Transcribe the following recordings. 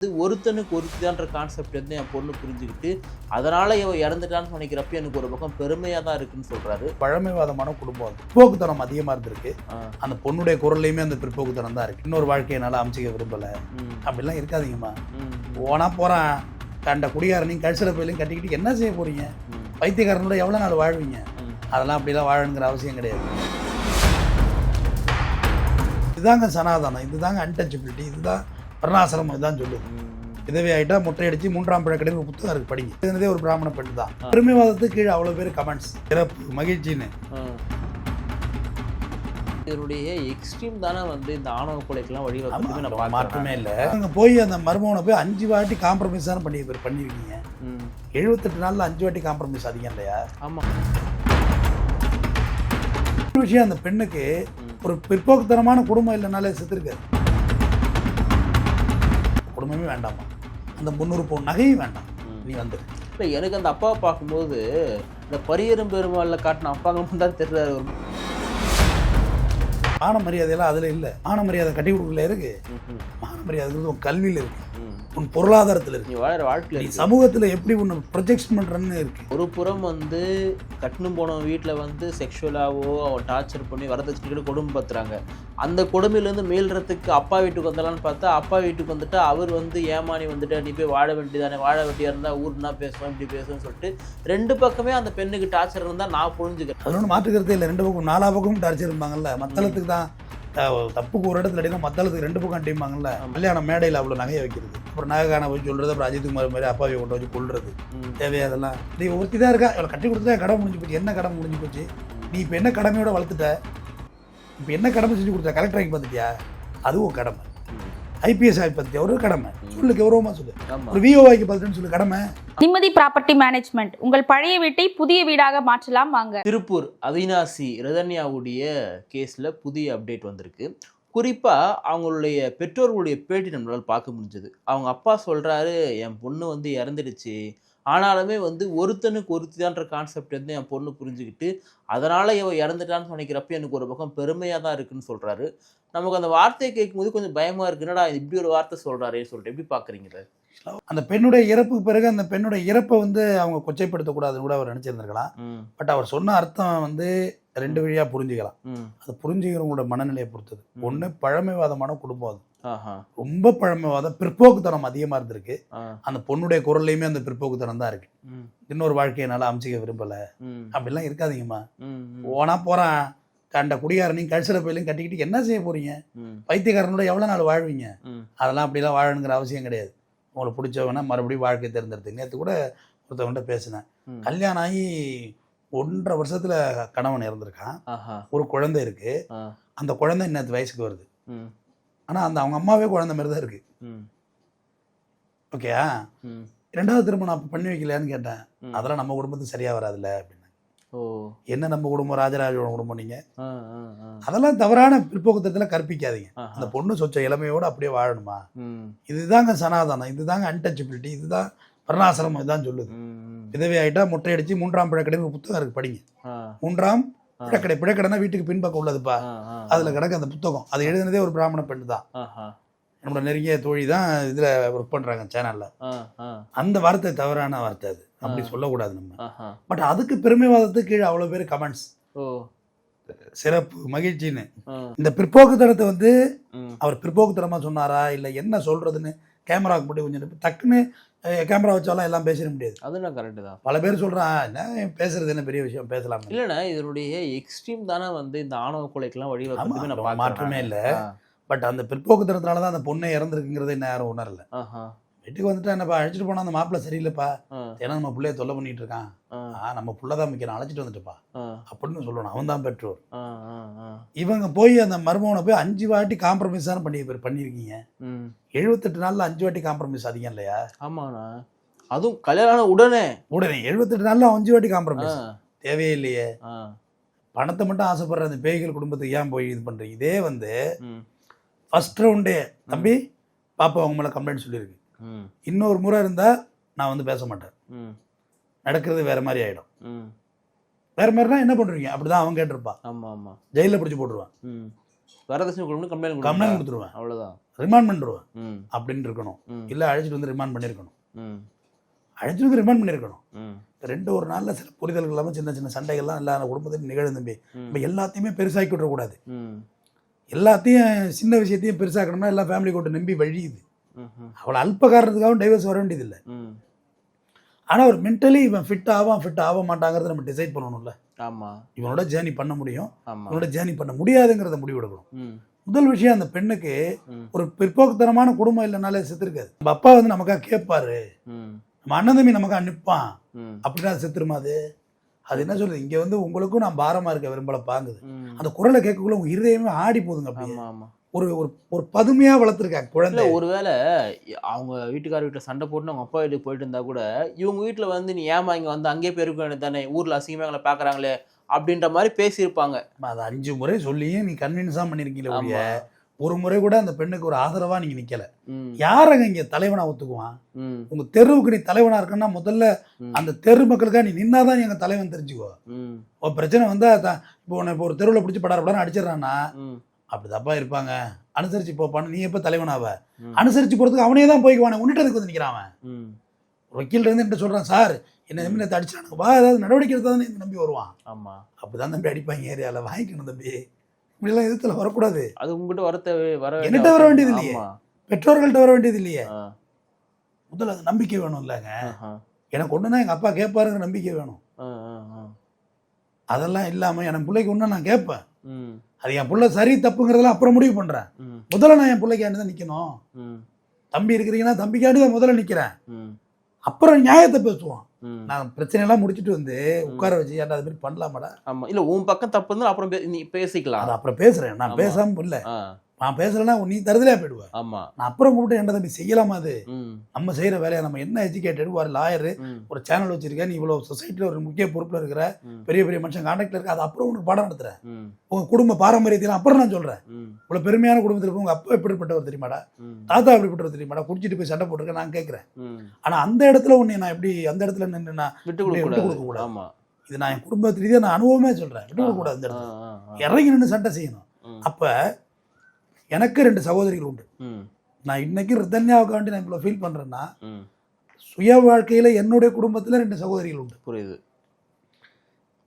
ஒருத்தனுக்கு ஒருத்திதான்ற கான்செப்ட் வந்து என் பொண்ணு புரிஞ்சுக்கிட்டு அதனால இவ இறந்துட்டான்னு நினைக்கிறப்ப எனக்கு ஒரு பக்கம் பெருமையா தான் இருக்குன்னு சொல்றாரு. பழமைவாதமான குடும்பம் அது. பிற்போக்குத்தனம் அதிகமா இருந்திருக்கு. அந்த பொண்ணுடைய குரல்லையுமே அந்த பிற்போக்குத்தனம் தான் இருக்கு. இன்னொரு வாழ்க்கையை என்னால அமைச்சிக்க விரும்பல அப்படிலாம் இருக்காதீங்கம்மா. போனா போறான் கண்ட குடிகாரனையும் கழிச்சல போயிலையும் கட்டிக்கிட்டு என்ன செய்ய போறீங்க? பைத்தியக்காரனோட எவ்வளவு நாள் வாழ்வீங்க? அதெல்லாம் அப்படிலாம் வாழணுங்கிற அவசியம் கிடையாது. இதுதாங்க சனாதனம், இதுதாங்க அன்டச்சபிலிட்டி, இதுதான் வர்ணாசிரமம், இதுதான் சொல்லுது. விதவை ஆகிட்டா முட்டையடிச்சு 3ஆம் பிழக்கடைன்னு ஒரு புத்தகம் இருக்கு, படிங்க. இதுனதே ஒரு பிராமண பெண் தான். பெருமைவாதத்துக்கு கீழே அவ்வளோ பேர் கமெண்ட்ஸ், சிறப்பு, மகிழ்ச்சின்னு. இதனுடைய எக்ஸ்ட்ரீம் தானே வந்து இந்த ஆணவ கொலைக்கெல்லாம் வழிவகுத்து மாற்றமே இல்லை. அங்கே போய் அந்த மருமகனை போய் 5 வாட்டி காம்ப்ரமைஸ் தானே பண்ணியிருக்கீங்க. 78 நாளில் 5 வாட்டி காம்ப்ரமைஸ் அதிகம் இல்லையா? ஆமாம். விஷயம் அந்த பெண்ணுக்கு ஒரு பிற்போக்குத்தனமான குடும்பம் இல்லைனாலே செத்துருக்காரு. குடும்பமே வேண்டாமா, அந்த 300 பவுன் நகையும் வேண்டாம், நீ வந்துரு. இல்லை, எனக்கு அந்த அப்பாவை பார்க்கும்போது இந்த பரியரும் பெருமாளில் காட்டின அப்பாங்க மட்டும் தான் தெரியாது. மான மரியாதையெல்லாம் அதில் இல்லை. மான மரியாதை கட்டி கொடுக்கல இருக்கு. மான மரியாதை உன் கல்வியில் இருக்கு, உன் பொருளாதாரத்தில் இருக்கு, நீ வாழற வாழ்க்கையில், நீ சமூகத்தில் எப்படி உன்னை ப்ரொஜெக்ஷன் பண்ணுறன்னு இருக்கு. ஒரு புறம் வந்து கட்டணும் போனவன் வீட்டில் வந்து செக்ஷுவலாவோ அவன் டார்ச்சர் பண்ணி வரதட்சணைக்கு கொடுமை பத்துறாங்க. அந்த கொடுமையிலேருந்து மீள்றதுக்கு அப்பா வீட்டுக்கு வந்தலான்னு பார்த்தா அப்பா வீட்டுக்கு வந்துட்டு அவர் வந்து ஏமானி வந்துட்டு நீ போய் வாழ வேண்டியதானே, வாழ வேண்டியா இருந்தால் ஊர்னா பேசுவோம் இப்படி பேசுவோம்னு சொல்லிட்டு 2 பக்கமே அந்த பெண்ணுக்கு டார்ச்சர் இருந்தால் நான் புரிஞ்சுக்கிறேன். அது ஒன்று மாற்றுக்கிறதே இல்லை. 2 பக்கம் 4 பக்கமும் டார்ச்சர் இருப்பாங்கல்ல. மத்தளத்துக்கு தான் தப்புக்கு ஒரு இடத்துல அடினா மத்தளத்துக்கு 2 பக்கம் அடிப்பாங்கல்ல. கல்யாணம் மேடையில் அவ்வளோ நகையை வைக்கிறது, அப்புறம் நகை காண போய் சொல்கிறது, அப்புறம் அஜித்குமார் மாதிரி அப்பாவை கொண்டு வச்சு கொள்வது தேவையாதெல்லாம். நீ ஒருத்தி தான் இருக்கா, இவ்வளோ கட்டி கொடுத்தா கடை முடிஞ்சு போச்சு. என்ன கடை முடிஞ்சு போச்சு? நீ இப்போ என்ன கடமையோட வளர்த்துட்ட? இப்போ என்ன கடமை செஞ்சு கொடுத்தா? கலெக்டர் ஆகி பார்த்துட்டியா? அதுவும் கடமை. ஐபிஎஸ் ஆகி பார்த்துட்டியா? ஒரு கடமை. சொல்லு, கௌரவமாக சொல்லு. ஒரு விஓ ஆகி பார்த்துட்டேன்னு சொல்லு, கடமை. நிம்மதி ப்ராப்பர்ட்டி மேனேஜ்மெண்ட், உங்கள் பழைய வீட்டை புதிய வீடாக மாற்றலாம் வாங்க. திருப்பூர் அவினாசி ரதன்யாவுடைய கேஸில் புதிய அப்டேட் வந்திருக்கு. குறிப்பாக அவங்களுடைய பெற்றோர்களுடைய பேட்டி நம்மளால் பார்க்க முடிஞ்சது. அவங்க அப்பா சொல்கிறாரு, என் பொண்ணு வந்து இறந்துடுச்சு, ஆனாலுமே வந்து ஒருத்தனுக்கு ஒருத்திதான்ற கான்செப்ட் வந்து என் பொண்ணு புரிஞ்சுக்கிட்டு அதனால் இவ இறந்துட்டான்னு நினைக்கிறப்ப எனக்கு ஒரு பக்கம் பெருமையாக தான் இருக்குன்னு சொல்கிறாரு. நமக்கு அந்த வார்த்தையை கேட்கும்போது கொஞ்சம் பயமாக இருக்கு, என்னடா இப்படி ஒரு வார்த்தை சொல்கிறாரேன்னு சொல்லிட்டு. எப்படி பார்க்குறீங்களே? அந்த பெண்ணுடைய இறப்புக்கு பிறகு அந்த பெண்ணுடைய இறப்பை வந்து அவங்க கொச்சைப்படுத்தக்கூடாதுன்னு கூட அவர் நினச்சிருந்துருக்கலாம். பட் அவர் சொன்ன அர்த்தம் வந்து 2 வழியாக புரிஞ்சுக்கலாம். அது புரிஞ்சுக்கிறவங்களோட மனநிலையை பொறுத்தது. ஒன்று, பழமைவாதமான குடும்பம். அது ரொம்ப பழமைவாதம், பிற்போக்குத்தனம் அதிகமாக இருந்திருக்கு. அந்த பொண்ணுடைய குரல்லையுமே அந்த பிற்போக்குத்தனம் தான் இருக்கு. இன்னொரு வாழ்க்கையை என்னால் அமைச்சிக்க விரும்பல அப்படிலாம் இருக்காதீங்கம்மா. போனா போறான் கண்ட குடிகாரனையும் கழிச்சல போயிலையும் கட்டிக்கிட்டு என்ன செய்ய போறீங்க? பைத்தியக்காரனோட எவ்வளோ நாள் வாழ்வீங்க? அதெல்லாம் அப்படிலாம் வாழணுங்கிற அவசியம் கிடையாது. உங்களுக்கு பிடிச்சவங்கன்னா மறுபடியும் வாழ்க்கை தேர்ந்தெடுத்து. நேற்று கூட ஒருத்தவன்கிட்ட பேசினேன். கல்யாணம் ஆகி 1.5 வருஷத்துல கணவன் இறந்துருக்கான். ஒரு குழந்தை இருக்கு. அந்த குழந்தை இன்னத்து வயசுக்கு வருது. ஆனா அந்த அவங்க அம்மாவே குழந்தை மாதிரி தான் இருக்கு. ஓகேயா? 2வது திருமணம் அப்போ பண்ணி வைக்கலையான்னு கேட்டேன். அதெல்லாம் நம்ம குடும்பத்துக்கு சரியா வராதுல்ல அப்படின்னு. என்ன நம்ம குடும்பம் ராஜராஜோட குடும்பம்? நீங்க அதெல்லாம் தவறான பிற்போக்குத்தத்தில் கற்பிக்காதீங்க. அந்த பொண்ணு சொச்ச இளமையோடு அப்படியே வாழணுமா? இதுதாங்க சனாதனம், இதுதாங்க அன்டச்சபிலிட்டி, இதுதான் வர்ணாசிரமம், இதுதான் சொல்லுது. விதவை ஆகிட்டா முட்டையடிச்சு 3ஆம் பிழக்கடைன்னு ஒரு புத்தகம் இருக்கு, படிங்க. 3ஆம் பிழக்கடை, பிழக்கடைனா வீட்டுக்கு பின்பக்கம் உள்ளதுப்பா. அதுல கிடக்கு அந்த புத்தகம். அது எழுதினதே ஒரு பிராமண பெண் தான். நம்மளோட நெருங்கிய தோழி தான் இதுல ஒர்க் பண்றாங்க சேனல்ல. அந்த வார்த்தை தவறான வார்த்தை, அது அப்படி சொல்லக்கூடாது நம்ம. பட் அதுக்கு பெருமைவாதத்துக்கு கீழே அவ்வளோ பேர் கமெண்ட்ஸ், சிறப்பு, மகிழ்ச்சின்னு. இந்த பிற்போக்குத்தனத்தை வந்து அவர் பிற்போக்குத்தனமா சொன்னாரா இல்லை என்ன சொல்றதுன்னு கேமராவுக்கு மட்டும் கொஞ்சம் டக்குன்னு கேமரா வச்சாலும் எல்லாம் பேசிட முடியாது. அதுதான் கரெக்டு தான். பல பேர் சொல்றான், என்ன பேசுறது, என்ன பெரிய விஷயம், பேசலாம். இல்லைண்ணா, இதனுடைய எக்ஸ்ட்ரீம் தானே வந்து இந்த ஆணவ கொலைக்கெல்லாம் வழிவகுத்து மாற்றமே இல்லை. பட் அந்த பிற்போக்குத்தனத்தினால தான் அந்த பொண்ணை இறந்துருக்குங்கிறத என்ன யாரும் உணரல. வீட்டுக்கு வந்துட்டு என்னப்பா அழைச்சிட்டு போனா அந்த மாப்பிள்ளை சரியில்லைப்பா, ஏன்னா நம்ம பிள்ளைய தொல்லை பண்ணிட்டு இருக்கான், நம்ம புள்ளதான் மிக்கிறான், அழைச்சிட்டு வந்துட்டுப்பா அப்படின்னு சொல்லணும். அவன் தான் பெற்றோர். இவங்க போய் அந்த மருமகனை போய் 5 வாட்டி காம்ப்ரமைஸ் தானே பண்ணியிருக்கீங்க. 78 நாளில் 5 வாட்டி காம்ப்ரமைஸ் அதிகம் இல்லையா? ஆமாண்ணா, அதுவும் கல்யாணம் உடனே 78 நாளில் 5 வாட்டி காம்ப்ரமைஸ் தேவையே இல்லையே. பணத்தை மட்டும் ஆசைப்படுற அந்த பேய்கள் குடும்பத்துக்கு ஏன் போய் இது பண்றீங்க? இதே வந்து ஃபர்ஸ்ட் ரவுண்டே தம்பி பாப்பா அவங்க மேலே கம்ப்ளைண்ட் சொல்லியிருக்கு, இன்னொரு முறை இருந்தால் நான் வந்து பேச மாட்டேன், நடக்கிறது வேற மாதிரி ஆகிடும். வேற மாதிரினா என்ன பண்ணுறீங்க? அப்படிதான் அவன் கேட்டிருப்பான். ஆமாம் ஆமாம், ஜெயிலில் பிடிச்சி போட்டுருவான், வரதட்சணை கம்ப்ளைண்ட் கொடுத்துருவேன், அவ்வளோதான். ரிமாண்ட் பண்ணிடுவேன் ம் அப்படின்னு இருக்கணும். ம். இல்லை அழைச்சிட்டு வந்து ரிமாண்ட் பண்ணியிருக்கணும். ம் அழைச்சிட்டு வந்து ரிமாண்ட் பண்ணியிருக்கணும். ம் ரெண்டு ஒரு நாளில் சில புரிதல்கள் இல்லாமல் சின்ன சின்ன சண்டைகள்லாம் எல்லா குடும்பத்தையும் நிகழும் தம்பி. ம். நம்ம எல்லாத்தையுமே பெருசாக்கி விடக்கூடாது. ம் எல்லாத்தையும் சின்ன விஷயத்தையும் பெருசாக்கணும்னா எல்லா ஃபேமிலி கோட்டை நம்பி வழியுது. ம் அவ்வளோ அல்ப காரணத்துக்காகவும் டைவர்ஸ் வர வேண்டியதில்லை. ம் ஆனால் ஒரு மென்டலி இவன் ஃபிட் ஆக மாட்டாங்கிறத நம்ம டிசைட் பண்ணணும்ல. ஆமாம் இவனோட ஜேர்னி பண்ண முடியும், ஆமாம் இவனோட ஜேர்னி பண்ண முடியாதுங்கிறத முடிவெடுக்கணும். ம் முதல் விஷயம், அந்த பெண்ணுக்கு ம் ஒரு பிற்போக்குத்தனமான குடும்பம் இல்லைனாலே செத்துருக்காது. நம்ம அப்பா வந்து நமக்காக கேட்பாரு, ம் நம்ம அண்ணன் தம்பி நமக்காக நிற்பான் ம் அப்படின்னா அது செத்துருமா? அது என்ன சொல்றது, இங்கே வந்து உங்களுக்கும் நான் பாரமாக இருக்க விரும்பலப்பாங்குது. ம் அந்த குரலை கேட்கக்குள்ள உங்க இருதயமே ஆடி போதுங்க. அப்படியே ஆமாம் ஆமாம். ஒரு ஒரு ஒரு பதுமையாக வளர்த்துருக்காங்க இல்லை குழந்தை. ஒருவேளை அவங்க வீட்டுக்கார வீட்டில் சண்டை போட்டு அவங்க அப்பா வீட்டுக்கு போயிட்டு இருந்தா கூட இவங்க வீட்டில் வந்து நீ ஏமா இங்கே வந்து அங்கேயே போயிருக்க வேண்டியது தானே, ஊரில் அசிங்கமாக எங்களை பார்க்குறாங்களே அப்படின்ற மாதிரி பேசியிருப்பாங்க. அது 5 முறை சொல்லியும் நீ கன்வின்ஸாக பண்ணியிருக்கீங்களே ஒழிய ஆமாம். ஒரு முறை கூட அந்த பெண்ணுக்கு ஒரு ஆதரவாக நீங்கள் நிற்கலை. ம் யாரங்க இங்கே தலைவனா ஒத்துக்குவான்? ம் உங்க தெருவுக்கு நீ தலைவனா இருக்கன்னா முதல்ல ம். அந்த தெரு மக்களுக்காக நீ நின்னாதான் எங்க தலைவன் தெரிஞ்சுக்கோ. ம் ஒரு பிரச்சனை வந்தா இப்போ உன்னை இப்போ ஒரு தெருவில் பிடிச்சி படார அடிச்சிடறான்னா ம் அப்படி தப்பா இருப்பாங்க, அனுசரிச்சு போப்பான்னு. நீ எப்போ தலைவனாவ? ம். அனுசரிச்சு போறதுக்கு அவனே தான் போய்க்குவானே, உன்னிட்ட வந்து நிற்கிறான் அவன். ம் ஒரு வக்கீல் இருந்து என்கிட்ட சொல்றான், சார் என்ன நம்பி நேற்று அடிச்சானுங்க, வா ஏதாவது நடவடிக்கை எடுத்தா தானே நம்பி வருவான். ஆமாம். அப்படிதான் தம்பி அடிப்பாங்க ஏரியாவில், வாங்கிக்கணும் தம்பி. இப்படிலாம் எதிர்த்துல வரக்கூடாது. அது உங்ககிட்ட வர என்கிட்ட வர வேண்டியது இல்லையே, ஆமாம். பெற்றோர்கள்ட்ட வர வேண்டியது இல்லையே. ஆ முதல்ல அது நம்பிக்கை வேணும் இல்லைங்க. ஆஹா. எனக்கு ஒண்ணுன்னா எங்க அப்பா கேட்பாருங்கிற நம்பிக்கை வேணும். ஆ ஆ ஆ. அதெல்லாம் இல்லாம என் பிள்ளைக்கு ஒண்ணு நான் கேட்பேன். ம் அது என் பிள்ளை சரி தப்புங்கிறதெல்லாம் அப்புறம் முடிவு பண்றேன். ம் முதல்ல நான் என் பிள்ளைக்காண்டி தான் நிக்கணும். ம் தம்பி இருக்கிறீங்கன்னா தம்பிக்காண்டி தான் முதல்ல நிக்கிறேன். ம் அப்புறம் நியாயத்தை பேசுவோம். ம். நான் பிரச்சனையெல்லாம் முடிச்சுட்டு வந்து உட்கார வச்சு ஏன்டா அது மாதிரி பண்ணலாமாடா, ஆமா இல்ல உன் பக்கம் தப்பு இருந்தாலும் அப்புறம் நீ பேசிக்கலாம். அது அப்புறம் பேசுறேன். நான் ஆமா. பேசாம இல்லை, ஆ நான் பேசலைன்னா நீ தருதலையா போயிடுவேன். ஆமா. நான் அப்புறம் கூப்பிட்டு என்ன தம்பி செய்யலாமா? அது ம் நம்ம செய்யற வேலையை நம்ம என்ன எஜுகேட்டட் ஒரு லாயரு, ம் ஒரு சேனல் வச்சிருக்க, நீ இவ்வளவு சொசைட்டில ஒரு முக்கிய பொறுப்புல இருக்கிற, ம் பெரிய பெரிய மனுஷன் கான்டாக்ட்ல இருக்க, அது அப்புறம் உனக்கு பாடம் நடத்துறேன். ம் உங்க குடும்ப பாரம்பரியத்தையும் அப்புறம் நான் சொல்றேன். ம் இவ்வளவு பெருமையான குடும்பத்தில் இருக்க உங்க அப்பா எப்படிப்பட்டவர் தெரியுமாடா, ம் தாத்தா எப்படிப்பட்டவர் தெரியுமாடா, குடிச்சிட்டு போய் சண்டை போட்டுருக்க நான் கேட்கிறேன். ம் ஆனா அந்த இடத்துல உன்னை நான் எப்படி அந்த இடத்துல நின்று நான் விட்டு விட்டு கொடுக்க கொடுக்க கூடாது. ஆமா. இது நான் என் குடும்பத்து ரீதியாக நான் அனுபவமே சொல்றேன். விட்டு கொடுக்க கூடாது. இந்த ஆ இடத்துல ஆ ஆ. இறங்கி நின்று சண்டை செய்யணும். ம் அப்ப எனக்கு 2 சகோதரிகள் உண்டு. ம் நான் இன்னைக்கு ரிதன்யாவுக்கு வேண்டி நான் இவ்வளவு ஃபீல் பண்றேன்னா, ம் சுய வாழ்க்கையில என்னுடைய குடும்பத்துல 2 சகோதரிகள் உண்டு. புரியுது.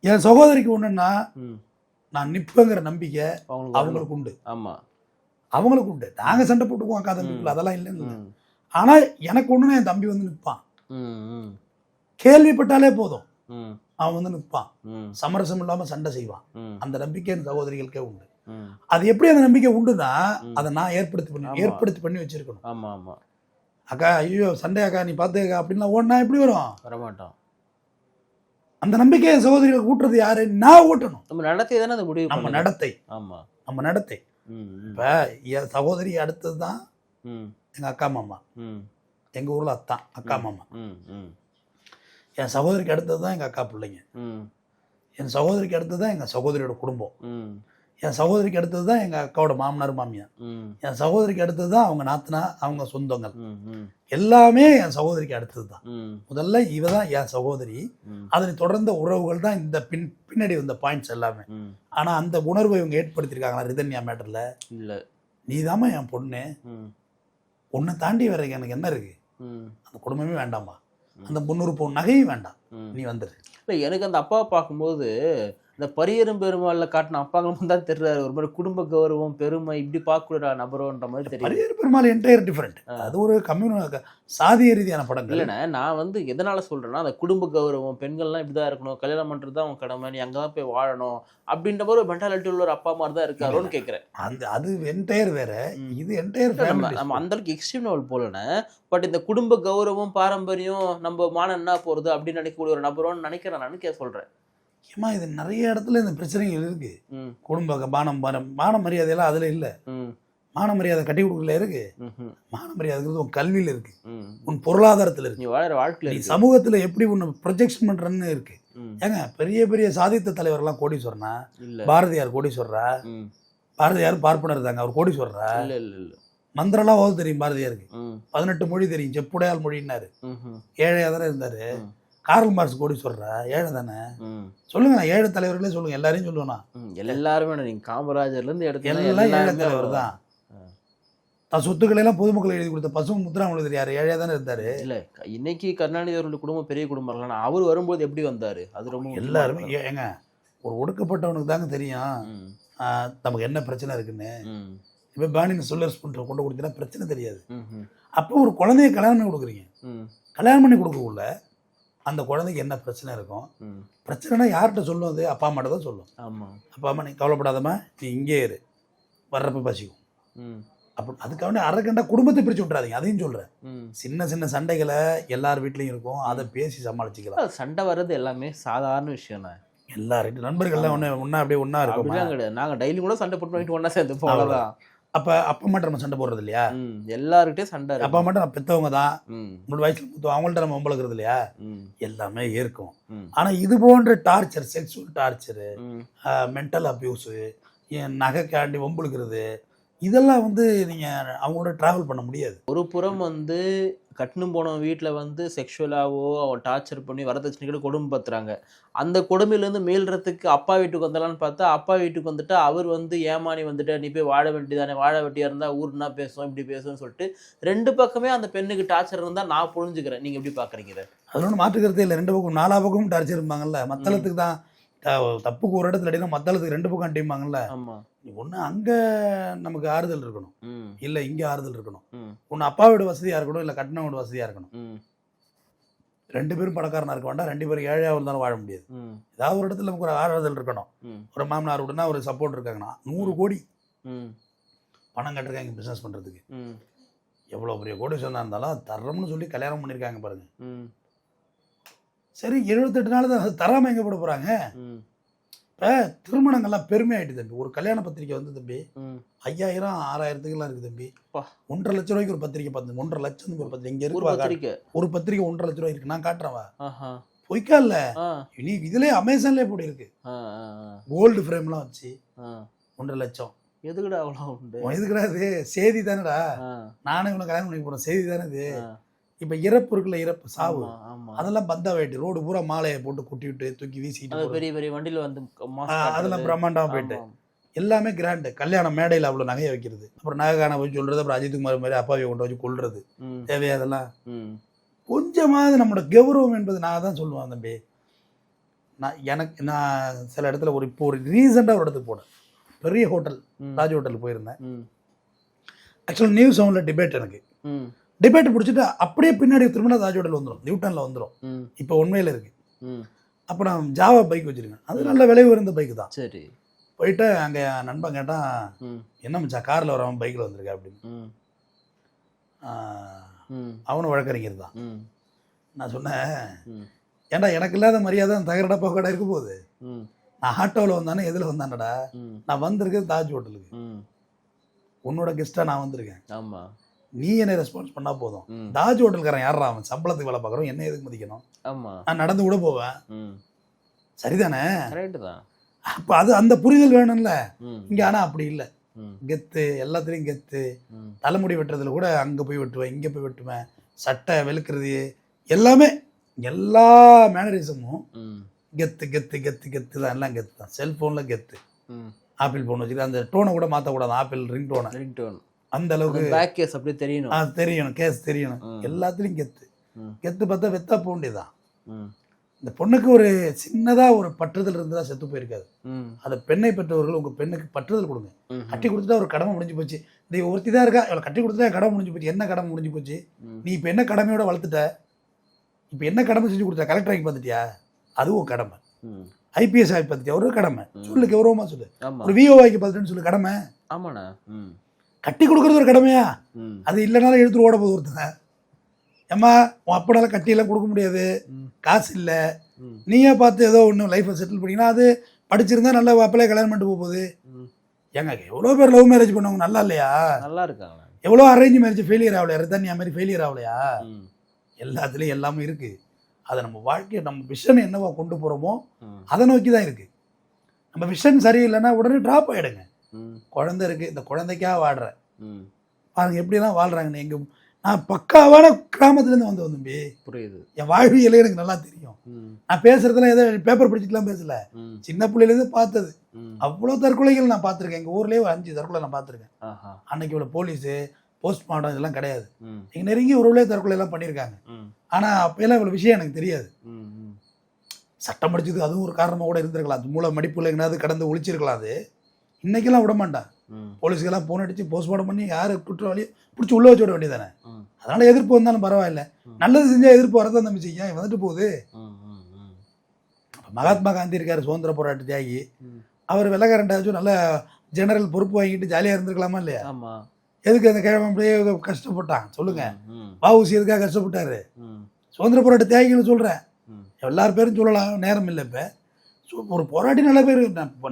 என் சகோதரிக்கு ஒண்ணுன்னா ம் நான் நிப்பேங்கிற நம்பிக்கை அவங்களுக்கு அவங்களுக்கு உண்டு. ஆமா. அவங்களுக்கு உண்டு. நாங்க சண்டை போட்டுக்குவோம் அக்கா தம்பிக்குள்ள, அதெல்லாம் இல்லைன்னு இல்லை. ம் ஆனா எனக்கு ஒண்ணுன்னா என் தம்பி வந்து நிற்பான். ம் ம் கேள்விப்பட்டாலே போதும் ம் அவன் வந்து நிற்பான். ம் சமரசம் இல்லாம சண்டை செய்வான். ம் அந்த நம்பிக்கை என் சகோதரிகளுக்கே உண்டு. ம் அது எப்படி அந்த நம்பிக்கை உண்டுன்னா, ம். அதை நான் ஆமா. ஏற்படுத்தி பண்ணி வச்சிருக்கணும். ஆமா ஆமா. அக்கா ஐயோ சண்டே அக்கா நீ பார்த்துக்கா அப்படின்லாம் ஓடனா எப்படி வரும்? வரமாட்டோம். அந்த நம்பிக்கையை சகோதரிகளுக்கு ஊட்டுறது யாரு? நான் ஊட்டணும். நம்ம நடத்தை தானே அதை முடிவு நம்ம பண்ணணும். நடத்தை, ஆமா. நம்ம நடத்தை. ம் ம் இப்ப என் சகோதரி அடுத்தது தான் ம் எங்க அக்கா மாமா. ம் எங்க ஊர்ல அத்தான் அக்கா மாமா. ம் ம் என் சகோதரிக்கு அடுத்தது தான் எங்க அக்கா பிள்ளைங்க. ம் என் சகோதரிக்கு அடுத்தது தான் எங்க சகோதரியோட குடும்பம். ம் என் சகோதரிக்கு அடுத்தது தான் எங்க அக்காவோட மாமனார் மாமியார். ம் என் சகோதரிக்கு அடுத்தது தான் அவங்க நாத்தனா, அவங்க சொந்தங்கள். ம் ம் எல்லாமே என் சகோதரிக்கு அடுத்தது தான். ம் முதல்ல இவ தான் என் சகோதரி. ம் அதனை தொடர்ந்த உறவுகள் தான் இந்த பின்னாடி வந்த பாயிண்ட்ஸ் எல்லாமே. ம் ஆனா அந்த உணர்வை இவங்க ஏற்படுத்தியிருக்காங்களா ரிதன்யா மேட்டர்ல? இல்ல. நீதாம்மா என் பொண்ணு, ம் உன்னை தாண்டி வேற எனக்கு என்ன இருக்கு? ம் அந்த குடும்பமே வேண்டாமா, அந்த 300 பவுன் நகையும் வேண்டாம், ம் நீ வந்துரு. இல்லை எனக்கு அந்த அப்பாவை பார்க்கும்போது இந்த பரியரும் பெருமாள்ல காட்டின அப்பாங்களும் தான் தெரிறாரு. ஒரு மாதிரி குடும்ப கௌரவம் பெருமை இப்படி பார்க்கக்கூட நபரோன்ற மாதிரி தெரியும். Barrier Perumal entire different. அது ஒரு சாதிய ரீதியான படங்கள். இல்லைண்ணே நான் வந்து எதனால சொல்றேன்னா அந்த குடும்ப கௌரவம் பெண்கள்லாம் இப்படிதான் இருக்கணும், கல்யாணம் பண்றது தான் அவங்க கடமை, நீ அங்கதான் போய் வாழணும் அப்படின்ற மாதிரி ஒரு மென்டாலிட்டி உள்ள ஒரு அப்பா மாதிரி தான் இருக்காரோன்னு கேட்குறேன். அந்த அது என்டையர் வேற, இது என்டையர் ஃபேமிலி. நம்ம அந்த அளவுக்கு எக்ஸ்ட்ரீம் லெவல் போலண்ணே. பட் இந்த குடும்ப கௌரவம் பாரம்பரியம் நம்ம மானம் என்ன போறது அப்படின்னு நினைக்கக்கூடிய ஒரு நபரோன்னு நினைக்கிறேன் நான் சொல்றேன். ஏமா இது நிறைய இடத்துல இந்த பிரச்சனைகள் இருக்கு. ம் குடும்ப மான மரியாதையெல்லாம் அதுல இல்ல. ம் மான மரியாதை கட்டி கொடுக்கல இருக்கு. ம் மான மரியாதைங்கிறது உன் கல்வியில இருக்கு, ம் உன் பொருளாதாரத்துல இருக்கு, நீ வாழற வாழ்க்கையில நீ இருக்கு. சமூகத்துல எப்படி உன்னை ப்ரொஜெக்ஷன் பண்றன்னு இருக்கு. ம் ஏங்க பெரிய பெரிய சாதித்த தலைவர்லாம் கோடீஸ்வரனா? இல்ல. பாரதியார் கோடீஸ்வரரா? ம் பாரதியார் பார்ப்பனர் தாங்க, அவர் கோடீஸ்வரரா? இல்ல இல்ல இல்ல. மந்திரம்லாம் ஓத தெரியும் பாரதியாருக்கு, ம் 18 மொழி தெரியும், செப்புடையால் மொழின்னாரு, ம் ஏழையா தானே இருந்தாரு. ம் கார்ல் மார்க்ஸ் கோடீஸ்வரரா? ஏழை தானே. ம் சொல்லுங்க, நான் ஏழை தலைவர்களே சொல்லுங்க, எல்லாரையும் சொல்லுவேண்ணா. எல்லாருமே நீங்க காமராஜர்ல இருந்து எல்லாம் ஏழை தலைவர் தான். தான் சொத்துக்களை எல்லாம் பொதுமக்கள் எழுதி கொடுத்த பசுமை முத்துராமலிங்கர் யார் ஏழையா தானே இருந்தாரு. இல்ல இன்னைக்கு கருணாநிதி அவருடைய குடும்பம் பெரிய குடும்பம் இல்லைன்னா அவர் வரும்போது எப்படி வந்தாரு? அது ரொம்ப எல்லாருமே ஏங்க ஒரு ஒடுக்கப்பட்டவனுக்கு தாங்க தெரியும் நமக்கு என்ன பிரச்சனை இருக்குன்னு. இப்போ பேனின் சொல்லர்ஸ் பண்ணுற கொண்டு கொடுத்தீங்கன்னா பிரச்சனை தெரியாது. அப்போ ஒரு குழந்தைய கல்யாணம் பண்ணி கொடுக்குறீங்க. கல்யாணம் பண்ணி கொடுக்கக்குள்ள அந்த குழந்தைக்கு என்ன பிரச்சனை இருக்கும்? பிரச்சனைனா யார்கிட்ட சொல்லும்? அது அப்பா அம்மாட்ட தான் சொல்லும். ஆமாம். அப்பா அம்மா நீ கவலைப்படாதம்மா, நீ இங்கே இரு, வர்றப்ப பசிக்கும். அப்போ அதுக்காக அரைக்கண்டா குடும்பத்தை பிரித்து விட்றாதீங்க. அதையும் சொல்கிறேன். சின்ன சின்ன சண்டைகளை எல்லார் வீட்லையும் இருக்கும், அதை பேசி சமாளிச்சுக்கலாம். சண்டை வர்றது எல்லாமே சாதாரண விஷயம் தான். எல்லாரும் நண்பர்கள்லாம் ஒன்றா அப்படியே ஒன்றா இருக்கும். கிடையாது, நாங்கள் டெய்லி கூட சண்டை போட்டு போயிட்டு ஒன்றா சேர்ந்து போகலாம். அப்போ அப்பா மட்டும் நம்ம சண்டை போடுறது இல்லையா? எல்லார்கிட்டையும் சண்டை. அப்பா மட்டும் நம்ம பெற்றவங்க தான், 3 வயசுல மூத்தவங்க, அவங்கள்ட்ட நம்ம வம்பளுக்கிறது இல்லையா? எல்லாமே இருக்கும். ஆனால் இது போன்ற torture, sexual torture, mental abuse, நகை காண்டி வம்புழுக்கிறது, இதெல்லாம் வந்து நீங்கள் அவங்களோட ட்ராவல் பண்ண முடியாது. ஒரு புறம் வந்து கட்டணும் போனவன் வீட்டில் வந்து செக்ஷுவலாகவோ அவன் டார்ச்சர் பண்ணி வரதட்சணைகளை கொடுமைப்படுத்துறாங்க. அந்த கொடுமையிலேருந்து மீள்றதுக்கு அப்பா வீட்டுக்கு வந்தலான்னு பார்த்தா அப்பா வீட்டுக்கு வந்துட்டு அவர் வந்து ஏமானி வந்துட்டு நீ போய் வாழ வேண்டியதானே, வாழ வெட்டியாக இருந்தால் ஊர்னா பேசுவோம் இப்படி பேசுவோம்னு சொல்லிட்டு 2 பக்கமே அந்த பெண்ணுக்கு டார்ச்சர் இருந்தால் நான் புரிஞ்சுக்கிறேன். நீங்கள் எப்படி பார்க்குறீங்க இதை? அது ஒன்றும் மாற்றுக்கிறதே இல்லை. 2 பக்கம் 4 பக்கமும் டார்ச்சர் இருப்பாங்கல்ல. மத்தளத்துக்கு தான் தப்புக்கு ஒரு இடத்துல அடினா மத்தளத்துக்கு 2 பக்கம் அடிப்பாங்கல்ல. ஆமாம். ஒன்று அங்கே நமக்கு ஆறுதல் இருக்கணும், இல்லை இங்கே ஆறுதல் இருக்கணும். ஒன்று அப்பாவோட வசதியாக இருக்கணும், இல்லை கட்டினவோட வசதியாக இருக்கணும். 2 பேரும் பணக்காரனாக இருக்க வேண்டாம், 2 பேரும் ஏழையாக இருந்தாலும் வாழ முடியாது. ஏதாவது ஒரு இடத்துல நமக்கு ஒரு ஆறுதல் இருக்கணும். ஒரு மாமனார் விட்டுனா ஒரு சப்போர்ட் இருக்காங்கன்னா 100 கோடி பணம் கட்டிருக்காங்க பிஸ்னஸ் பண்ணுறதுக்கு. எவ்வளோ பெரிய கோடி சொன்னா இருந்தாலும் தர்றோம்னு சொல்லி கல்யாணம் பண்ணியிருக்காங்க பாருங்க. சரி 78 நாள் தான் தராமல் எங்கே போட போகிறாங்க? இப்போ திருமணங்கள்லாம் பெருமையாயிட்டு தம்பி. ஒரு கல்யாண பத்திரிக்கை வந்து தம்பி 5000 6000லாம் இருக்குது தம்பி. 1.5 லட்ச ரூபாய்க்கு ஒரு பத்திரிக்கை பார்த்து 1.5 லட்சம் ஒரு பத்திரிக்கை இங்கே இருக்கு. ஒரு பத்திரிக்கை 1.5 லட்ச ரூபாய் இருக்கு. நான் காட்டுறவா பொய்க்கா இல்லை, இனி இதுலேயே அமேசான்லேயே போடி இருக்கு. கோல்டு ஃப்ரேம்லாம் வச்சு 1.5 லட்சம். எதுக்குடா அவ்வளோ உண்டு? எதுக்குடா இது? செய்தி தானேடா. நானும் இவனை கல்யாணம் பண்ணி போகிறேன், செய்தி தானே இது. இப்போ இறப்பு இருக்குல்ல, இறப்பு சாவு, அதெல்லாம் பந்தா போயிட்டு ரோடு பூரா மாலையை போட்டு குட்டி விட்டு தூக்கி வீசிட்டு பெரிய பெரிய வண்டியில் வந்து அதெல்லாம் பிரம்மாண்டமாக போயிட்டு எல்லாமே கிராண்டு. கல்யாணம் மேடையில் அவ்வளோ நகையை வைக்கிறது, அப்புறம் நகை காண போய் சொல்கிறது, அப்புறம் அஜித்குமார் மாதிரி அப்பாவை கொண்டு வச்சு கொள்வது தேவையா? அதெல்லாம் கொஞ்சமாவது நம்மளோட கௌரவம் என்பது நான் தான் சொல்லுவேன் தம்பி. நான் சில இடத்துல இப்போ ஒரு ரீசெண்டாக ஒரு இடத்துக்கு போனேன், பெரிய ஹோட்டல், ராஜ் ஹோட்டலுக்கு போயிருந்தேன். ஆக்சுவலாக நியூஸ் செவனில் டிபேட், எனக்கு டிபேட் பிடிச்சிட்டு அப்படியே பின்னாடி திரும்பினா ராஜ் ஹோட்டல் வந்துடும், நியூட்டனில் வந்துடும். இப்போ உண்மையில் இருக்கு. அப்போ நான் ஜாவா பைக் வச்சிருக்கேன், அது நல்ல விலை உயர்ந்த பைக்கு தான். சரி, போயிட்டு அங்கே நண்பன் கேட்டான், என்ன மச்சா காரில் வரவன் பைக்கில் வந்திருக்கேன் அப்படின்னு. அவனும் வழக்கறிஞர் தான். நான் சொன்னேன், ஏன்டா எனக்கு இல்லாத மரியாதை தகரடா போக்கடா இருக்க போகுது. நான் ஆட்டோவில் வந்தானே எதில் வந்தானடா, நான் வந்திருக்கேன் தாஜ் ஹோட்டலுக்கு, உன்னோட கெஸ்ட்டாக நான் வந்திருக்கேன். ஆமாம், நீ என்ன ரெஸ்பான்ஸ் பண்ணா போதும். தாஜ் ஹோட்டல்காரன் யாரா அவன்? சம்பளத்துக்கு வேலை பார்க்குறோம், என்ன எதுக்கு மதிக்கணும்? நான் நடந்து கூட போவேன், சரிதானே? அப்போ அது அந்த புரிதல் வேணும்ல இங்கே. ஆனால் அப்படி இல்லை, கெத்து எல்லாத்துலேயும் கெத்து. தலைமுடி வெட்டுறதுல கூட அங்கே போய் வெட்டுவேன், இங்கே போய் வெட்டுவேன், சட்டை வெளுக்கிறது எல்லாமே, எல்லா மேனரிசமும் கெத்து கெத்து கெத்து கெத்து தான், எல்லாம் கெத்து தான். செல்ஃபோனில் கெத்து, ஆப்பிள் ஃபோன் வச்சுக்கிட்டு அந்த டோனை கூட மாற்றக்கூடாது, ஆப்பிள் ரிங்டோன் அந்த அளவுக்கு பேக் கேஸ் அப்படியே தெரியணும், தெரியணும், கேஸ் தெரியணும், எல்லாத்துலேயும் கெத்து. கெத்து பார்த்தா வெத்தா போக வேண்டியதான். இந்த பொண்ணுக்கு ஒரு சின்னதாக ஒரு பற்றுதல் இருந்ததா செத்து போயிருக்காது. அந்த பெண்ணை பெற்றவர்கள் உங்கள் பெண்ணுக்கு பற்றுதல் கொடுங்க. கட்டி கொடுத்துட்டா ஒரு கடமை முடிஞ்சு போச்சு. இந்த ஒருத்தி தான் இருக்கா, இவளை கட்டி கொடுத்துட்டா கடமை முடிஞ்சு போச்சு. என்ன கடமை முடிஞ்சு போச்சு? நீ இப்போ என்ன கடமையோட வளர்த்துட்ட? இப்போ என்ன கடமை செஞ்சு கொடுத்தா? கலெக்டர் ஆகி பார்த்துட்டியா? அதுவும் கடமை. ஐபிஎஸ் ஆகி பார்த்துட்டியா? ஒரு கடமை. சொல்லு, கௌரவமாக சொல்லு. ஒரு விஓ ஆகி பார்த்துட்டேன்னு சொல்லு, கடமை. ஆமாண்ணா, கட்டி கொடுக்குறது ஒரு கடமையா? அது இல்லைனாலும் எடுத்துட்டு ஓட போகுது ஒருத்தங்க. ஏம்மா உன் அப்பனால கட்டியெல்லாம் கொடுக்க முடியாது, காசு இல்லை, நீயே பார்த்து ஏதோ ஒன்று லைஃப்பை செட்டில் பண்ணிங்கன்னா அது படிச்சிருந்தா நல்லா அப்பலே கல்யாணம் பண்ணிட்டு போகுது. ஏங்க எவ்வளோ பேர் லவ் மேரேஜ் பண்ணவங்க நல்லா இல்லையா? நல்லா இருக்காங்க. எவ்வளோ அரேஞ்ச் மேரேஜ் ஃபெயிலியர் ஆகலையா? ரத்தன்யா மாதிரி ஃபெயிலியர் ஆகலையா? எல்லாத்துலேயும் எல்லாமே இருக்குது. அதை நம்ம வாழ்க்கையை நம்ம விஷன் என்னவா கொண்டு போகிறோமோ அதை நோக்கி தான் இருக்குது. நம்ம விஷன் சரியில்லைன்னா உடனே ட்ராப் ஆகிடுங்க. குழந்தை இருக்குது, இந்த குழந்தைக்காக வாடுறேன் பாருங்க எப்படிலாம் வாழ்கிறாங்கன்னு. எங்கள் நான் பக்காவான கிராமத்துலேருந்து வந்தேன் தம்பி, புரியுது. என் வாழ்வியலே எனக்கு நல்லா தெரியும். நான் பேசுறதுலாம் ஏதோ பேப்பர் படிச்சுட்டுலாம் பேசல, சின்ன பிள்ளையிலேருந்து பார்த்தது. அவ்வளோ தற்கொலைகள் நான் பார்த்துருக்கேன். எங்கள் ஊர்லேயே 5 தற்கொலை நான் பார்த்துருக்கேன். அன்னைக்கு இவ்வளோ போலீஸு போஸ்ட்மார்ட்டம் இதெல்லாம் கிடையாது. ம். நீங்கள் நெருங்கி உறவுலேயே தற்கொலை எல்லாம் பண்ணியிருக்காங்க. ம். ஆனால் அப்போல்லாம் இவ்வளோ விஷயம் எனக்கு தெரியாது. ம். ம். சட்டம் படிச்சது அதுவும் ஒரு காரணமாக கூட இருந்திருக்கலாம். அது மூளை மடிப்புல எங்கேயாவது கடந்து ஒழிச்சிருக்கலாம். அது இன்னைக்கெல்லாம் விட மாட்டான். ம். போலீஸ்க்கெல்லாம் ஃபோன் அடித்து போஸ்ட்மார்ட்டம் பண்ணி யார் குற்றவாளியை பிடிச்சி உள்ளே வச்சு விட வேண்டியதானே. ம். அதனால் எதிர்ப்பு வந்தாலும் பரவாயில்ல. நல்லது செஞ்சால் எதிர்ப்பு வரதான் தம்பி செய்யும், வந்துட்டு போகுது. ம். ம். ம். மகாத்மா காந்தி இருக்கார், சுதந்திர போராட்ட தியாகி. ம். அவர் வெள்ளக்காரண்டாச்சும் நல்ல ஜெனரல் பொறுப்பு வாங்கிட்டு ஜாலியாக இருந்திருக்கலாமா இல்லையா? ஆமா. எதுக்கு அந்த கிழமை அப்படியே கஷ்டப்பட்டான் சொல்லுங்க. ம். வஉசி எதுக்காக கஷ்டப்பட்டாரு? ம். சுதந்திர போராட்ட தியாகிகள் சொல்கிறேன், ம். எல்லார் பேரும் சொல்லலாம், நேரம் இல்லை. இப்போ ஒரு போராட்டி நல்ல பேர்,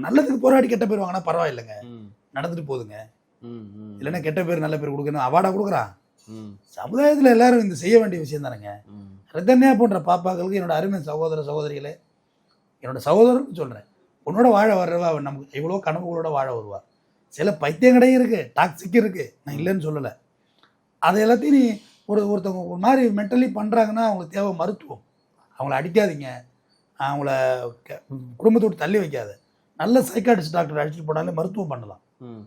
நல்லதுக்கு போராடி கெட்ட பேர் வாங்கினா பரவாயில்லைங்க, ம். நடந்துட்டு போகுதுங்க. ம். ம். இல்லைன்னா கெட்ட பேர் நல்ல பேர் கொடுக்கணும், அவார்டாக கொடுக்குறான். ம். சமுதாயத்தில் எல்லாரும் இந்த செய்ய வேண்டிய விஷயம் தானேங்க. ம். ரத்தன்யா போன்ற பாப்பாக்களுக்கு என்னோட அருமை சகோதர சகோதரிகளே, என்னோட சகோதரருக்கு சொல்கிறேன், உன்னோட வாழ வர்றவா அவன் நமக்கு எவ்வளோ கனவுகளோட வாழ வருவா. சில பைத்தியம் கடையும் இருக்குது, டாக்ஸிக் இருக்குது, நான் இல்லைன்னு சொல்லலை. அதை எல்லாத்தையும் நீ ஒருத்தவங்க ஒரு மாதிரி மென்டலி பண்ணுறாங்கன்னா அவங்களுக்கு தேவை மருத்துவம். அவங்கள அடிக்காதீங்க, அவங்கள குடும்பத்தை விட்டு தள்ளி வைக்காத. நல்ல சைக்காட்ரிஸ்ட் டாக்டர் அடிச்சுட்டு போனாலே மருத்துவம் பண்ணலாம். ம்.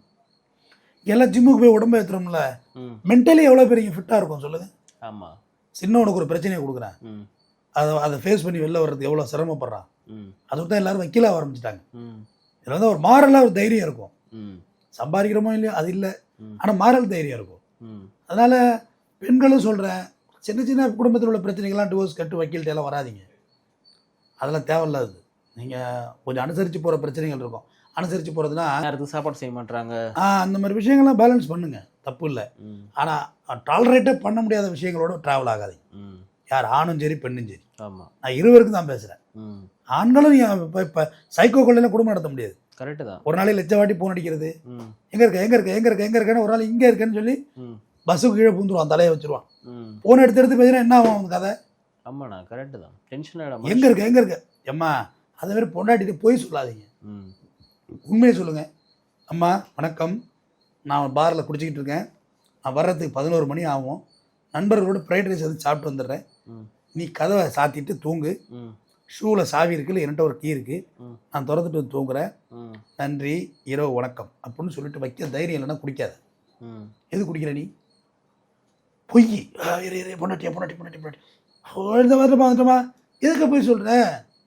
எல்லாம் ஜிம்முக்கு போய் உடம்பு ஏற்றுறோம்ல, ம். மென்டலி எவ்வளோ பெரிய ஃபிட்டாக இருக்கும் சொல்லுங்கள். ஆமா. சின்னவனுக்கு ஒரு பிரச்சனையை கொடுக்குறேன், ம். அதை ஃபேஸ் பண்ணி வெளில வர்றதுக்கு எவ்வளோ சிரமப்படுறான். ம். அதுக்கு தான் எல்லாரும் வக்கீலாக ஆரம்பிச்சிட்டாங்க. ம். இதில் வந்து ஒரு மாரலாக ஒரு தைரியம் இருக்கும். ம். சம்பாதிக்கிறோமோ இல்லையோ அது இல்லை, ம். ஆனால் மாரல் தைரியம் இருக்கும். ம். அதனால் பெண்களும் சொல்கிறேன், சின்ன சின்ன குடும்பத்தில் உள்ள பிரச்சனைகள்லாம் டிவோர்ஸ் கட்டு வக்கீல்கிட்ட எல்லாம் வராதிங்க, அதெல்லாம் தேவையில்லாது. நீங்கள் கொஞ்சம் அனுசரித்து போகிற பிரச்சனைகள் இருக்கும். அனுசரித்து போகிறதுனா நேரத்துக்கு சாப்பாடு செய்ய மாட்டாங்க, அந்த மாதிரி விஷயங்கள்லாம் பேலன்ஸ் பண்ணுங்க, தப்பு இல்லை. ம். ஆனால் டாலரேட்டே பண்ண முடியாத விஷயங்களோட ட்ராவல் ஆகாதீங்க. ம். யார் ஆணும் சரி பெண்ணும் சரி, ஆமா. நான் இருவருக்கும் தான் பேசுகிறேன். ம். ஆண்களும் இப்போ சைக்கோ கொள்ளையில் குடும்பம் நடத்த முடியாது. கரெக்டு தான். ஒரு நாளைக்கு லட்ச வாட்டி ஃபோன் அடிக்கிறது, ம். எங்கே இருக்கேன்னு ஒரு நாள் இங்கே இருக்கேன்னு சொல்லி ம். பஸ்ஸுக்கு கீழே பூந்துருவான், தலையை வச்சுருவான். ம். ஃபோன் எடுத்து பேசினா என்ன ஆகும் அவங்க கதை? ஆமாண்ணா, கரெக்டு தான். டென்ஷன் ஆகிடும். எங்கே இருக்க அம்மா, அதே மாதிரி பொண்டாட்டிட்டு போய் சொல்லாதீங்க, ம். உண்மையை சொல்லுங்கள். அம்மா வணக்கம், நான் பாரில் குடிச்சிக்கிட்டு இருக்கேன், நான் வர்றதுக்கு 11 மணி ஆகும், நண்பர்களோட ஃப்ரைட் ரைஸ் எதுவும் சாப்பிட்டு வந்துடுறேன், ம். நீ கதவை சாத்திட்டு தூங்கு, ம். ஷூவில் சாவி இருக்குல்ல, என்கிட்ட ஒரு கீ இருக்குது, ம். நான் திறந்துட்டு வந்து தூங்குறேன், ம். நன்றி இரவு வணக்கம் அப்படின்னு சொல்லிட்டு வைக்க தைரியம் இல்லைன்னா குடிக்காத. ம். எது குடிக்கிற நீ? பொய். பொண்டாட்டியா பொண்டாட்டி இந்த வந்துட்டோமா எதுக்கு போய் சொல்கிற?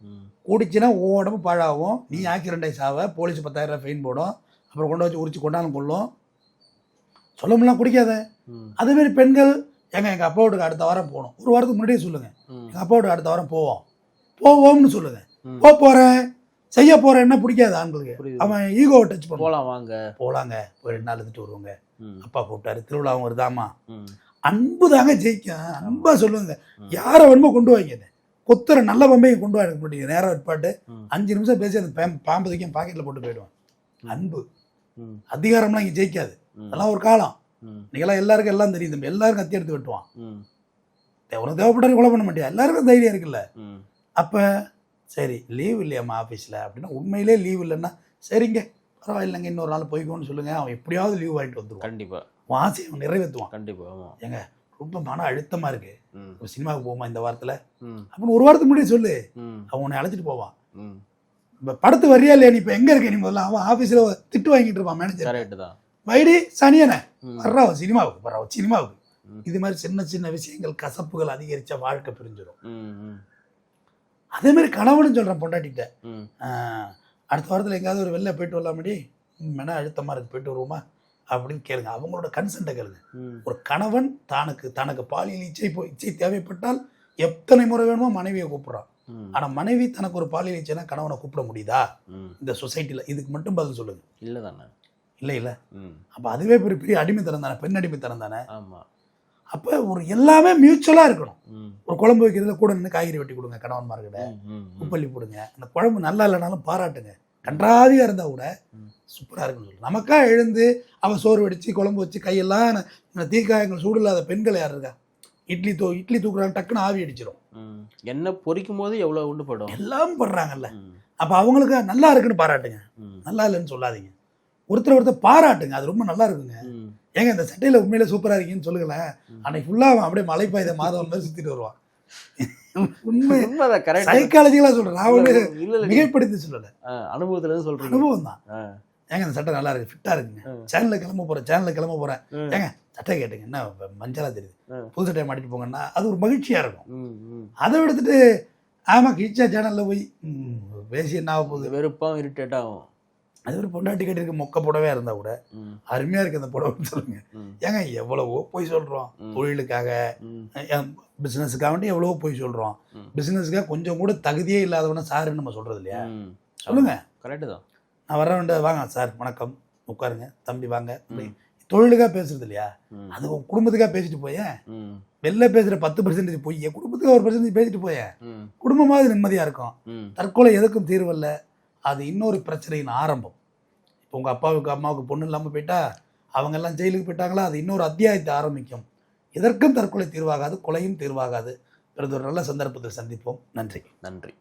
ம். குடிச்சுன்னா உடம்பு பாழாகும், நீ ஆக்சிடென்ட் ஆகி சாவ, போலீஸ் 10,000 ஃபைன் போடும், அப்புறம் கொண்டு வச்சு உரிச்சு கொண்டாலும் கொள்ளும். சொல்லமுலாம் குடிக்காத. ம். அதேமாரி பெண்கள், எங்கள் அப்பா வீட்டுக்கு அடுத்த வாரம் போகணும், ஒரு வாரத்துக்கு முன்னாடியே சொல்லுங்கள், ம். எங்கள் அப்பா வீட்டுக்கு அடுத்த வாரம் போவோம்னு சொல்லுங்கள். ம். போகிறேன் செய்ய போகிறேன் என்ன பிடிக்காது ஆண்களுக்கு, புரியுது. அவன் ஈகோவை டச் பண்ணுவான். போலாம் வாங்க. போகலாங்க, ஒரு 2 நாள் இருந்துட்டு வருவாங்க, ம். அப்பா கூப்பிட்டாரு, திருவிழாவும் வருதாமா. ம். அன்பு தாங்க ஜெயிக்கும், அன்பா சொல்லுங்க. ம். யாரை வேணுமோ கொண்டு வாங்க, கொத்துற நல்ல பம்பையும் கொண்டு வாங்க மாட்டீங்க, நேரம் விற்பாட்டு ம். 5 நிமிஷம் பேசி அந்த பாம்பு தைக்கும் பாக்கெட்டில் போட்டு போயிடுவான். அன்பு ம். அதிகாரம்லாம் இங்கே ஜெயிக்காது, ம். அதெல்லாம் ஒரு காலம். ம். நீங்களாம் எல்லாருக்கும் எல்லாம் தெரியும் தம்பி, எல்லாருக்கும் கத்தி எடுத்து வெட்டுவான். ம். உனக்கு தேவைப்பட்டாரு கொலை பண்ண மாட்டியா, எல்லாருக்கும் தைரியம் இருக்குல்ல. ம். அப்போ சரி லீவ் இல்லையாம்மா ஆஃபீஸில் அப்படின்னா, உண்மையிலே லீவ் இல்லைன்னா சரிங்க பரவாயில்லைங்க இன்னொரு நாள் போய்க்கோன்னு சொல்லுங்கள், அவன் எப்படியாவது லீவ் வாங்கிட்டு வந்துடுவான். கண்டிப்பா. உன் ஆசையை அவன் நிறைவேற்றுவான். கண்டிப்பா. ஆமா. ஏங்க ரொம்ப மன அழுத்தமாக இருக்குது, ம். ஒரு சினிமாவுக்கு போமா இந்த வாரத்தில் ம். அப்படின்னு ஒரு வாரத்துக்கு முன்னாடி சொல்லு, ம். அவன் உன்னை அழைச்சிட்டு போவான். ம். இப்போ படத்து வரியா இல்லையா, நீ இப்போ எங்கே இருக்க நீ முதல்ல, அவன் ஆஃபீஸில் திட்டு வாங்கிட்டு இருப்பான் மேனேஜர், கரெக்டு தான். வைடி சனியனை ம். வர்றா சினிமாவுக்கு. ம். இது மாதிரி சின்ன சின்ன விஷயங்கள் கசப்புகள் அதிகரிச்சா வாழ்க்கை பிரிஞ்சிடும். ம். ம். அதே மாதிரி கணவனும் சொல்கிறேன் பொண்டாட்டிகிட்ட, ம். அடுத்த வாரத்தில் எங்கேயாவது ஒரு வெளில போயிட்டு வரலாமடி, மென அழுத்தமாக இருக்குது போயிட்டு வருவோமா அப்படின்னு கேளுங்க, அவங்களோட கன்சென்ட்டை கேளுங்க. ம். ஒரு கணவன் தனக்கு பாலியல் இச்சை தேவைப்பட்டால் எத்தனை முறை வேணுமோ மனைவியை கூப்பிட்றான். ம். ஆனால் மனைவி தனக்கு ஒரு பாலியல் இச்சைனா கணவனை கூப்பிட முடியுதா ம். இந்த சொசைட்டியில்? இதுக்கு மட்டும் பதில் சொல்லுங்க. இல்லை தானே. இல்லை. ம். அப்போ அதுவே பெரிய அடிமைத்தனம் தானே, பெண் அடிமைத்தனம் தானே. ஆமா. அப்போ ஒரு எல்லாமே மியூச்சுவலாக இருக்கணும். ம். ஒரு குழம்பு வைக்கிறதுல கூட நின்று காய்கறி வெட்டி கொடுங்க கணவன்மார்கிட்ட, ம். ம். உப்பள்ளி போடுங்க, அந்த குழம்பு நல்லா இல்லைனாலும் பாராட்டுங்க, கன்றாவியாக இருந்தால் கூட ம். சூப்பராக இருக்குன்னு சொல்லு. நமக்கா எழுந்து அவன் சோறு வடித்து குழம்பு வச்சு கையெல்லாம் தீக்காயங்கள் சூடு இல்லாத பெண்கள் யார் இருக்கா? இட்லி தூக்குறாங்க, டக்குன்னு ஆவி அடிச்சிடும். ம். எண்ணெய் பொரிக்கும் போது எவ்வளோ உண்டு படும். எல்லாம் படுறாங்கல்ல. ம். அப்போ அவங்களுக்கு நல்லா இருக்குன்னு பாராட்டுங்க, ம். நல்லா இல்லைன்னு சொல்லாதீங்க. ஒருத்தர் பாராட்டுங்க, அது ரொம்ப நல்லா இருக்குங்க. ம். ஏங்க இந்த சட்டையில் உண்மையிலே சூப்பராக இருக்கீங்கன்னு சொல்லுங்களேன், ம். அன்னைக்கு ஃபுல்லாக அவன் அப்படியே மலைப்பாயுத மாதவன் மாதிரி சுற்றிட்டு வருவான். உண்மை உண்மைதான், கரெக்ட். சைக்காலஜிக்கலாக சொல்கிறேன், நான் ஒன்று இல்ல, இல்ல, மிகைப்படுத்தி சொல்லலை, அனுபவத்துல இருந்து சொல்றீங்க. அனுபவம் தான். ஆ. ஏங்க இந்த சட்டை நல்லா இருக்கு, ஃபிட்டா இருக்குங்க, சேனலில் கிளம்ப போறேன், ஏங்க சட்டை கேட்டுங்க, என்ன மஞ்சளா தெரியுது, புது சட்டையை மாட்டிட்டு போங்கன்னா அது ஒரு மகிழ்ச்சியா இருக்கும். அதை எடுத்துட்டு ஆமா கிழிச்சா சேனல்ல போய் பேசி என்ன ஆக போகுது, வெறுப்பாகவும் இரிட்டேட் ஆகும். அது ஒரு பொண்டாட்டி கட்டிருக்க மொக்க புடவையா இருந்தா கூட அருமையா இருக்கு அந்த புடவைன்னு சொல்லுங்க. ஏங்க எவ்வளவோ போய் சொல்றோம், தொழிலுக்காக பிசினஸுக்காக வேண்டி எவ்வளவோ போய் சொல்றோம், பிசினஸுக்காக கொஞ்சம் கூட தகுதியே இல்லாதவன சாருன்னு நம்ம சொல்றது இல்லையா? சொல்லுங்க. கரெக்டு தான். நான் வர வேண்டிய வாங்க சார் வணக்கம் உட்காருங்க தம்பி வாங்க, தொழிலுக்காக பேசுறது இல்லையா? அது உன் குடும்பத்துக்காக பேசிட்டு போயேன், வெளில பேசுற 10% போய் குடும்பத்துக்கு 1% பேசிட்டு போயேன், குடும்பமாவது நிம்மதியா இருக்கும். தற்கொலை எதுக்கும் தீர்வல்ல, அது இன்னொரு பிரச்சனையின் ஆரம்பம். இப்போ உங்க அப்பாவுக்கு அம்மாவுக்கு பொண்ணு இல்லாமல் போயிட்டா அவங்க எல்லாம் ஜெயிலுக்கு போயிட்டாங்களா, அது இன்னொரு அத்தியாயத்தை ஆரம்பிக்கும். இதற்கும் தற்கொலை தீர்வாகாது, கொலையும் தீர்வாகாது. பிறகு ஒரு நல்ல சந்தர்ப்பத்தில் சந்திப்போம். நன்றி.